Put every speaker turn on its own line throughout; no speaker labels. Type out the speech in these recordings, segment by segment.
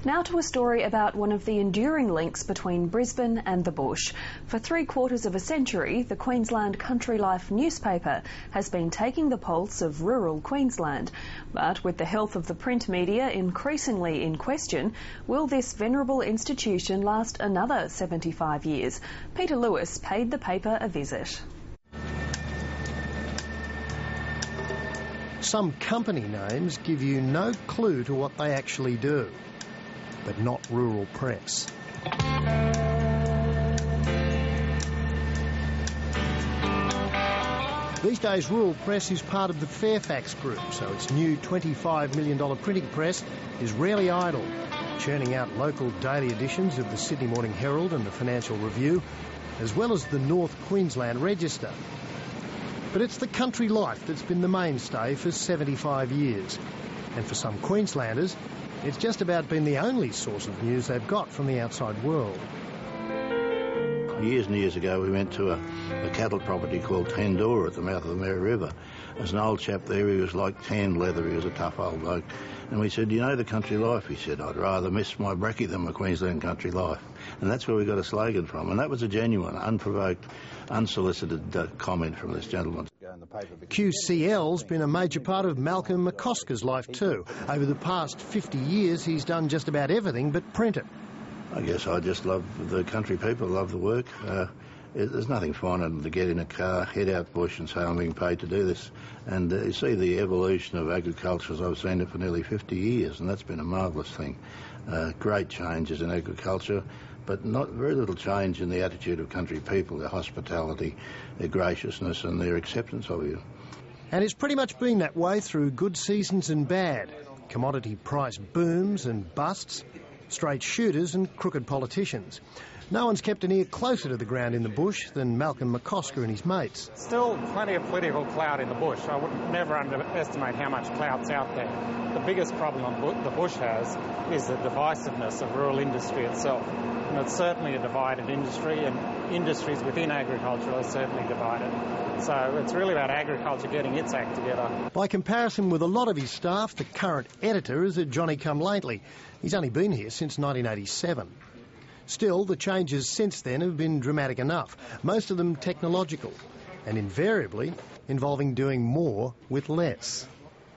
Now to a story about one of the enduring links between Brisbane and the bush. For 3/4 of a century, the Queensland Country Life newspaper has been taking the pulse of rural Queensland. But with the health of the print media increasingly in question, will this venerable institution last another 75 years? Peter Lewis paid the paper a visit.
Some company names give you no clue to what they actually do, but not rural press. These days, rural press is part of the Fairfax Group, so its new $25 million printing press is rarely idle, churning out local daily editions of the Sydney Morning Herald and the Financial Review, as well as the North Queensland Register. But it's the Country Life that's been the mainstay for 75 years. And for some Queenslanders, it's just about been the only source of news they've got from the outside world.
Years and years ago, we went to a cattle property called Tandora at the mouth of the Mary River. There's an old chap there, he was like tanned leather, he was a tough old bloke. And we said, you know the Country Life? He said, I'd rather miss my brekkie than my Queensland Country Life. And that's where we got a slogan from. And that was a genuine, unprovoked, unsolicited comment from this gentleman.
QCL's been a major part of Malcolm McCosker's life too. Over the past 50 years, he's done just about everything but print it.
I guess I just love the country people, love the work. There's nothing finer than to get in a car, head out bush and say I'm being paid to do this. And you see the evolution of agriculture as I've seen it for nearly 50 years, and that's been a marvellous thing. Great changes in agriculture, but not very little change in the attitude of country people, their hospitality, their graciousness and their acceptance of you.
And it's pretty much been that way through good seasons and bad, commodity price booms and busts, straight shooters and crooked politicians. No one's kept an ear closer to the ground in the bush than Malcolm McCosker and his mates.
Still plenty of political clout in the bush. I would never underestimate how much clout's out there. The biggest problem the bush has is the divisiveness of rural industry itself. And it's certainly a divided industry, and industries within agriculture are certainly divided. So it's really about agriculture getting its act together.
By comparison with a lot of his staff, the current editor is a Johnny-come-lately. He's only been here since 1987. Still, the changes since then have been dramatic enough, most of them technological, and invariably involving doing more with less.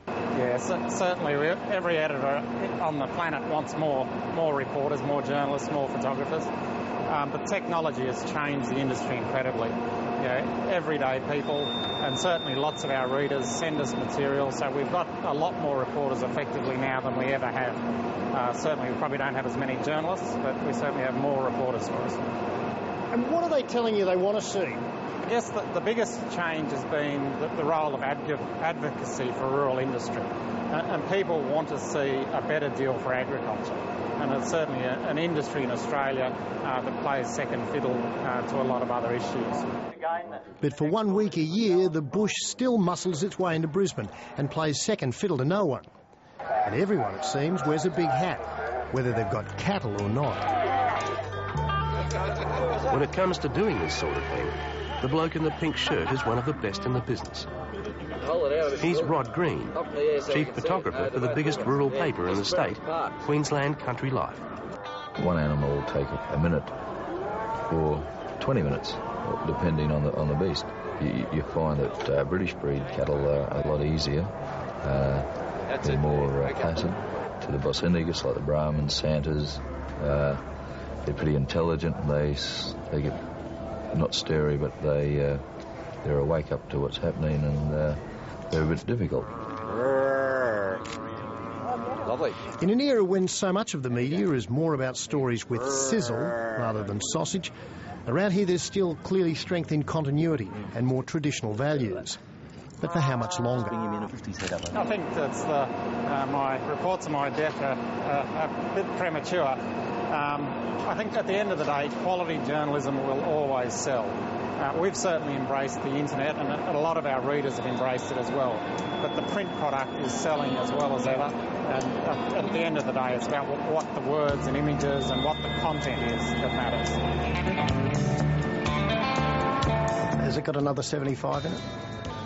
Yeah, certainly every editor on the planet wants more reporters, more journalists, more photographers. But technology has changed the industry incredibly. You know, everyday people and certainly lots of our readers send us material, so we've got a lot more reporters effectively now than we ever have. Certainly we probably don't have as many journalists, but we certainly have more reporters for us.
And what are they telling you they want to see?
I guess the biggest change has been the role of advocacy for rural industry. And people want to see a better deal for agriculture. And it's certainly an industry in Australia that plays second fiddle to a lot of other issues.
But for 1 week a year, the bush still muscles its way into Brisbane and plays second fiddle to no one. And everyone, it seems, wears a big hat, whether they've got cattle or not.
When it comes to doing this sort of thing, the bloke in the pink shirt is one of the best in the business. He's Rod Green, chief photographer for the biggest rural paper in the state, Queensland Country Life.
One animal will take a minute or 20 minutes, depending on the beast. You find that British breed cattle are a lot easier. They're more placid. To the Bosinigas, like the Brahmins, Santas, they're pretty intelligent. They get not stary, but they're awake up to what's happening, and they're a bit difficult.
Lovely. In an era when so much of the media is more about stories with sizzle rather than sausage, around here there's still clearly strength in continuity and more traditional values. But for how much longer?
I think that's my reports of my death are a bit premature. I think at the end of the day, quality journalism will always sell. We've certainly embraced the internet, and a lot of our readers have embraced it as well. But the print product is selling as well as ever. And at the end of the day, it's about what the words and images and what the content is that matters.
Has it got another 75 in it?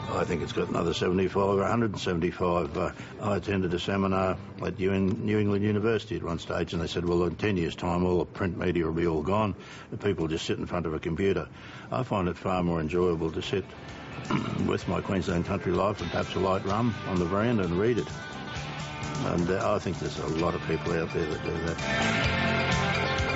I think it's got another 75 or 175. I attended a seminar at New England University at one stage, and they said, well, in 10 years' time, all the print media will be all gone, and people just sit in front of a computer. I find it far more enjoyable to sit with my Queensland Country Life and perhaps a light rum on the veranda and read it. And I think there's a lot of people out there that do that.